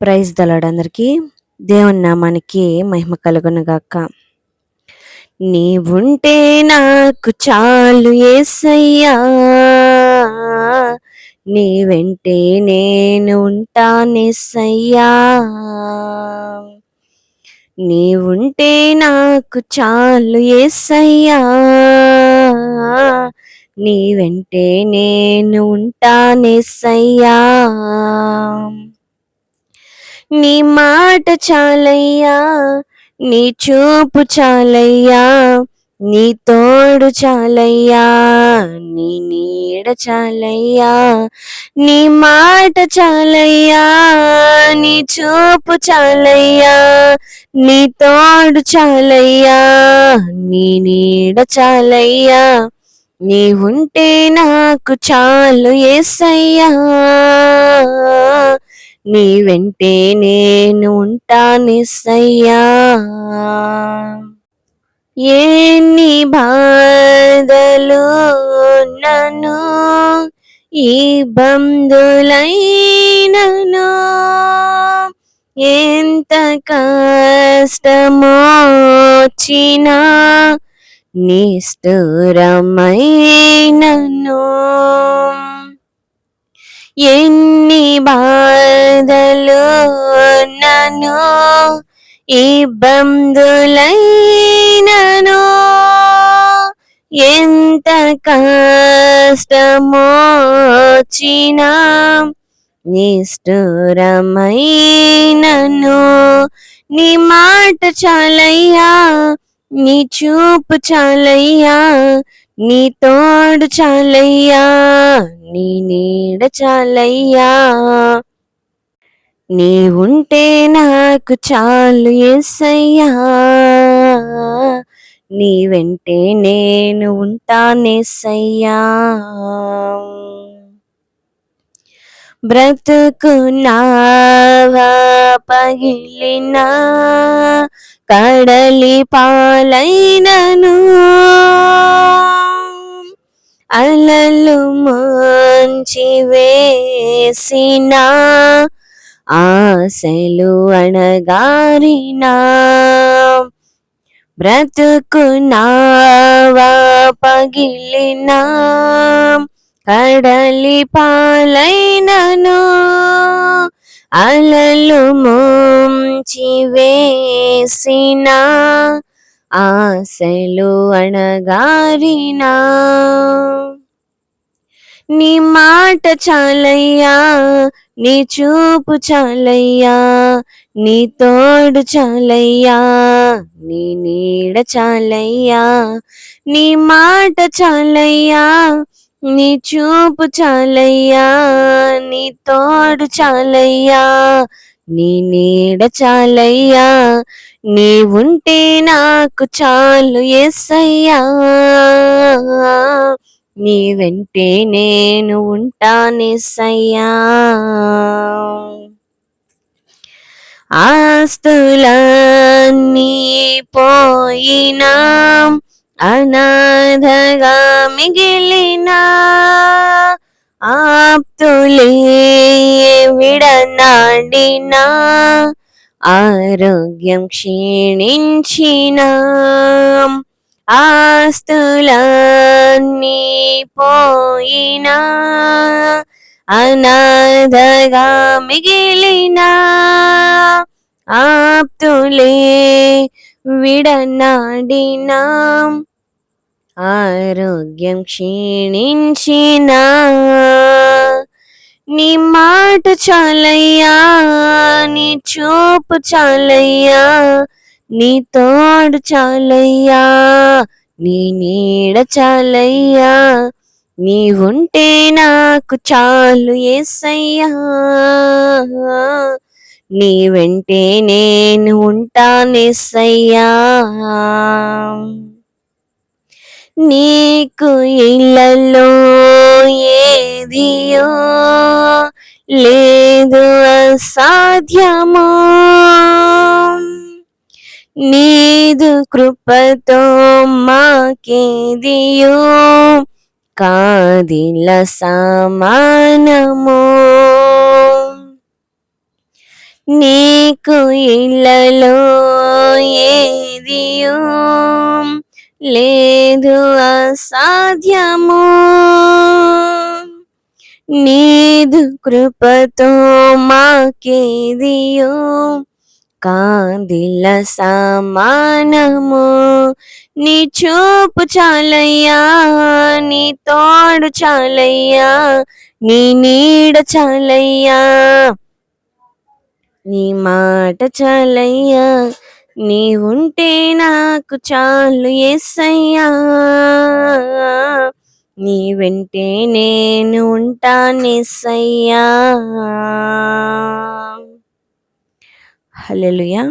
Praise the lord అందరికీ. దేవుని నామానికి మహిమ కలుగును గాక. నీవుంటే నాకు చాలు యేసయ్యా, నీ వెంటే నేను ఉంటానేసయ్యా. నీవుంటే నాకు చాలు యేసయ్యా, నీ వెంటే నేను ఉంటానేసయ్యా. నీ మాట చాలయ్యా, నీ చూపు చాలయ్యా, నీ తోడు చాలయ్యా, నీ నీడ చాలయ్యా. నీ మాట చాలయ్యా, నీ చూపు చాలయ్యా, నీ తోడు చాలయ్యా, నీ నీడ చాలయ్యా. నీవుంటే నాకు చాలు యేసయ్యా, నీ వెంటే నేను ఉంటానేసయ్యా. ఎన్ని బాధలు నన్ను ఇబ్బందులైనను, ఎంత కష్టమొచ్చినా నిష్ఠురమైనను, ఎన్ని బాధలు నన్ను ఇబ్బందులైనను, ఎంత కష్టమొచ్చినా నిష్ఠురమైనను. నీ మాట చాలయ్యా, నీ చూపు చాలయ్యా, నీ తోడు చాలయ్యా, నీ నీడ చాలయ్యా. నీవుంటే నాకు చాలు యేసయ్యా, నీ వెంటే నేను ఉంటానేసయ్యా. బ్రతుకు నావా పగిలినా, కడలి పాలైనను, అలలు ముంచి వేసినా, ఆశలు అణగారినా, బ్రతుకు నావా పగిలినా, కడలి పాలైనను, అలలు ముంచి వేసినా, ఆశలు అణగారినా. నీ మాట చాలయ్యా, నీ చూపు చాలయ్యా, నీ తోడు చాలయ్యా, నీ నీడ చాలయ్యా. నీ మాట చాలయ్యా, నీ చూపు చాలయ్యా, నీ తోడు చాలయ్యా, నీ నీడ చాలయ్యా. నీవుంటే నాకు చాలు యేసయ్యా, నీ వెంటే నేను ఉంటానేసయ్యా. ఆస్తులన్నీ పోయినా, అనాథగా మిగిలినా, ఆప్తులే విడనాడినా, ఆరోగ్యం క్షీణించినా, ఆస్తులన్నీ పోయినా, అనాథగా మిగిలినా, ఆప్తులే విడనాడినా, ఆరోగ్యం క్షీణించినా, నీ మాట చాలయ్యా, నీ చూపు చాలయ్యా, నీ తోడు చాలయ్యా, నీ నీడ చాలయ్యా. నీవుంటే నాకు చాలు యేసయ్యా, నీ వెంటే నేను ఉంటానేసయ్యా. నీకు ఇళ్ళలో ఏదియో లేదు అసాధ్యమో, నీదు కృపతో మాకేదియో కాదిల సమానము. నీకు ఇళ్ళలో ఏదియు లేదు అసాధ్యము. నీదు కృపతో మాకేదియు కాదిల సమానము. నీ చూపు చాలయ్యా, నీ తోడు చాలయ్యా, నీ నీడ చాలయ్యా, నీ మాట చాలయ్యా, నీ ఉంటే నాకు చాలు యేసయ్యా. నీ వెంటే నేను ఉంటానేసయ్యా. హల్లెలూయా.